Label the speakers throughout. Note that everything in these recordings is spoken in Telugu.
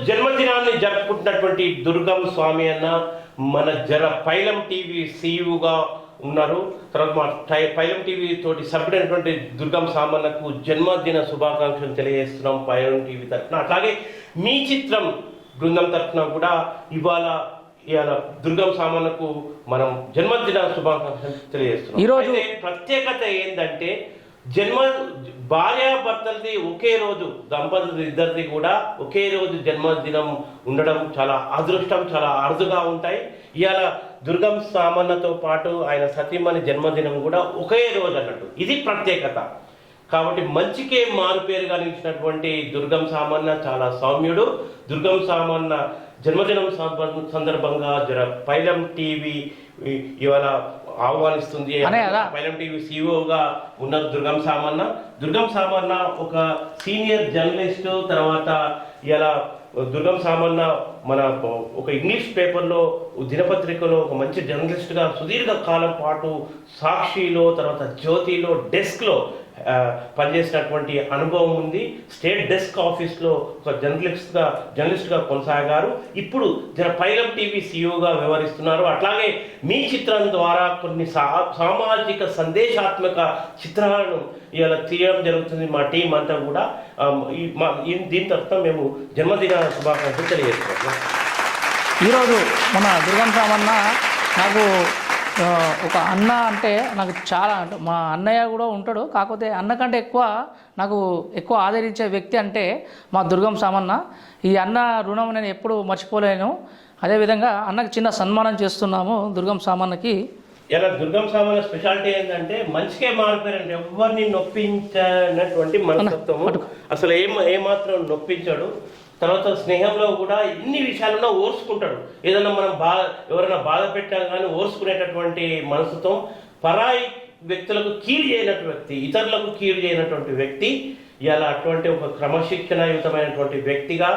Speaker 1: జన్మదినాన్ని జరుపుకుంటున్నటువంటి దుర్గం స్వామి అన్న మన పైలం టీవీ సీఈఓగా ఉన్నారు. తర్వాత మా పైలం టీవీ తోటి సభ్యుడైనటువంటి దుర్గం సామన్నకు జన్మదిన శుభాకాంక్షలు తెలియజేస్తున్నాం పైలం టీవీ తరఫున. అట్లాగే మీ చిత్రం బృందం తరఫున కూడా ఇవాళ దుర్గం సామన్నకు మనం జన్మదిన శుభాకాంక్షలు తెలియజేస్తున్నాం. ఈరోజు ప్రత్యేకత ఏంటంటే భార్యాభర్తలది ఒకే రోజు, దంపతులు ఇద్దరిది కూడా ఒకే రోజు జన్మదినం ఉండడం చాలా అదృష్టం, చాలా అరుదుగా ఉంటాయి. ఇవాళ దుర్గం సామన్నతో పాటు ఆయన సతీమణి జన్మదినం కూడా ఒకే రోజు అన్నట్టు, ఇది ప్రత్యేకత. కాబట్టి మంచికే మారుపేరుగా నిలిచినటువంటి దుర్గం సామన్న చాలా సౌమ్యుడు. దుర్గం సామన్న జన్మదినం సందర్భంగా పైలం టీవీ ఇవాళ ఆహ్వానిస్తుంది. పైలం టీవీ సీఈఓగా ఉన్నారు దుర్గం సామన్న. దుర్గం సామన్న ఒక సీనియర్ జర్నలిస్టు. తర్వాత ఇలా దుర్గం సామన్న మన ఒక ఇంగ్లీష్ పేపర్లో, దినపత్రికలో ఒక మంచి జర్నలిస్ట్గా సుదీర్ఘ కాలం పాటు సాక్షిలో, తర్వాత జ్యోతిలో డెస్క్లో పనిచేసినటువంటి అనుభవం ఉంది. స్టేట్ డెస్క్ ఆఫీస్లో ఒక జర్నలిస్ట్గా కొనసాగారు. ఇప్పుడు పైలం టీవీ సీఈఓగా వ్యవహరిస్తున్నారు. అట్లాగే మీ చిత్రం ద్వారా కొన్ని సామాజిక సందేశాత్మక చిత్రాలను ఇలా తీయడం జరుగుతుంది. మా టీం అంతా కూడా దీని తర్వాత మేము జన్మదిన శుభాకాంక్షలు తెలియజేస్తున్నాం.
Speaker 2: ఈరోజు మన దుర్గం సామన్న నాకు ఒక అన్న అంటే నాకు చాలా, మా అన్నయ్య కూడా ఉంటాడు. కాకపోతే అన్న కంటే నాకు ఎక్కువ ఆదరించే వ్యక్తి అంటే మా దుర్గం సామన్న. ఈ అన్న రుణం నేను ఎప్పుడు మర్చిపోలేను. అదేవిధంగా అన్నకి చిన్న సన్మానం చేస్తున్నాము దుర్గం సామన్నకి.
Speaker 1: ఇలా దుర్గం సామన్న స్పెషాలిటీ ఏంటంటే మంచికే మారిపోయారంటే ఎవరిని నొప్పించినటువంటి మనస్తత్వము, అసలు ఏమాత్రం నొప్పించాడు. తర్వాత స్నేహంలో కూడా ఎన్ని విషయాలున్నా ఓర్చుకుంటాడు. ఏదన్నా మనం ఎవరైనా బాధ పెట్టా కానీ ఓర్చుకునేటటువంటి మనసుతో, పరాయి వ్యక్తులకు కీడు చేయనటువంటి వ్యక్తి, ఇతరులకు కీడు చేయనటువంటి వ్యక్తి. ఇలా అటువంటి ఒక క్రమశిక్షణయుతమైనటువంటి వ్యక్తిగా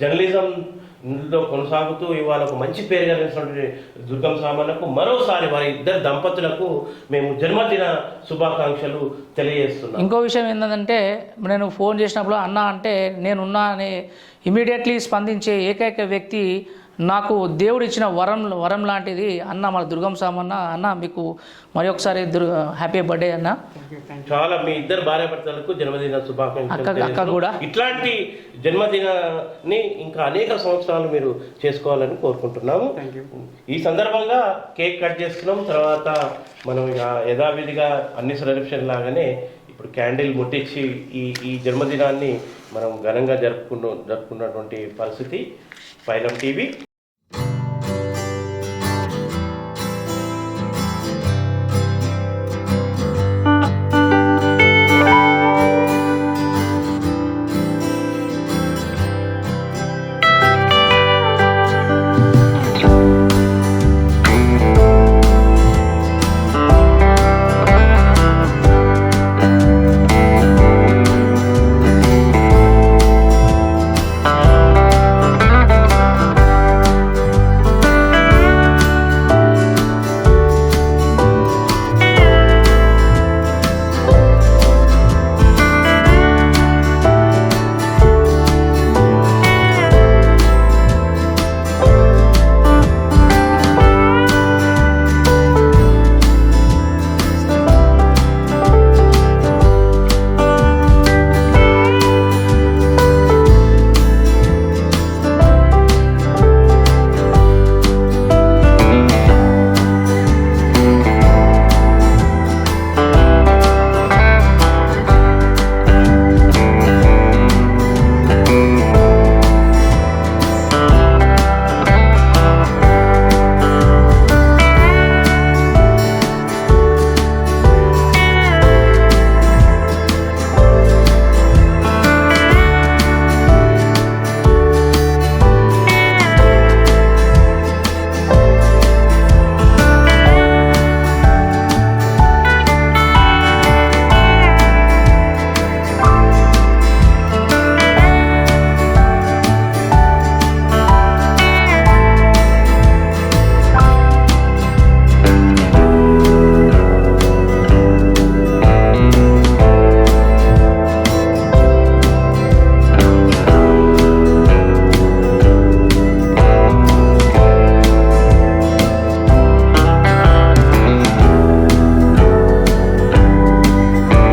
Speaker 1: జర్నలిజంలో కొనసాగుతూ ఇవాళ ఒక మంచి పేరుగా నిలిచినటువంటి దుర్గం సామన్నకు మరోసారి వారి ఇద్దరు దంపతులకు మేము జన్మదిన శుభాకాంక్షలు తెలియజేస్తున్నాం.
Speaker 2: ఇంకో విషయం ఏంటంటే, నేను ఫోన్ చేసినప్పుడు అన్న అంటే నేనున్నా అని ఇమీడియట్లీ స్పందించే ఏకైక వ్యక్తి, నాకు దేవుడు ఇచ్చిన వరం లాంటిది అన్న మన దుర్గం సామన్న. అన్న మీకు మరి ఒకసారి హ్యాపీ బర్త్డే అన్న.
Speaker 1: చాలా మీ ఇద్దరు భార్యాభర్తలకు జన్మదిన శుభాకాంక్షలు.
Speaker 2: అక్క కూడా
Speaker 1: ఇట్లాంటి జన్మదినాన్ని ఇంకా అనేక సంవత్సరాలు మీరు చేసుకోవాలని కోరుకుంటున్నాము. ఈ సందర్భంగా కేక్ కట్ చేస్తున్నాం. తర్వాత మనం ఇక యథావిధిగా అన్ని సెలబ్రేషన్ లాగానే ఇప్పుడు క్యాండిల్ ముట్టించి ఈ జన్మదినాన్ని మనం ఘనంగా జరుపుకున్నటువంటి పరిస్థితి. పైలం టీవీ.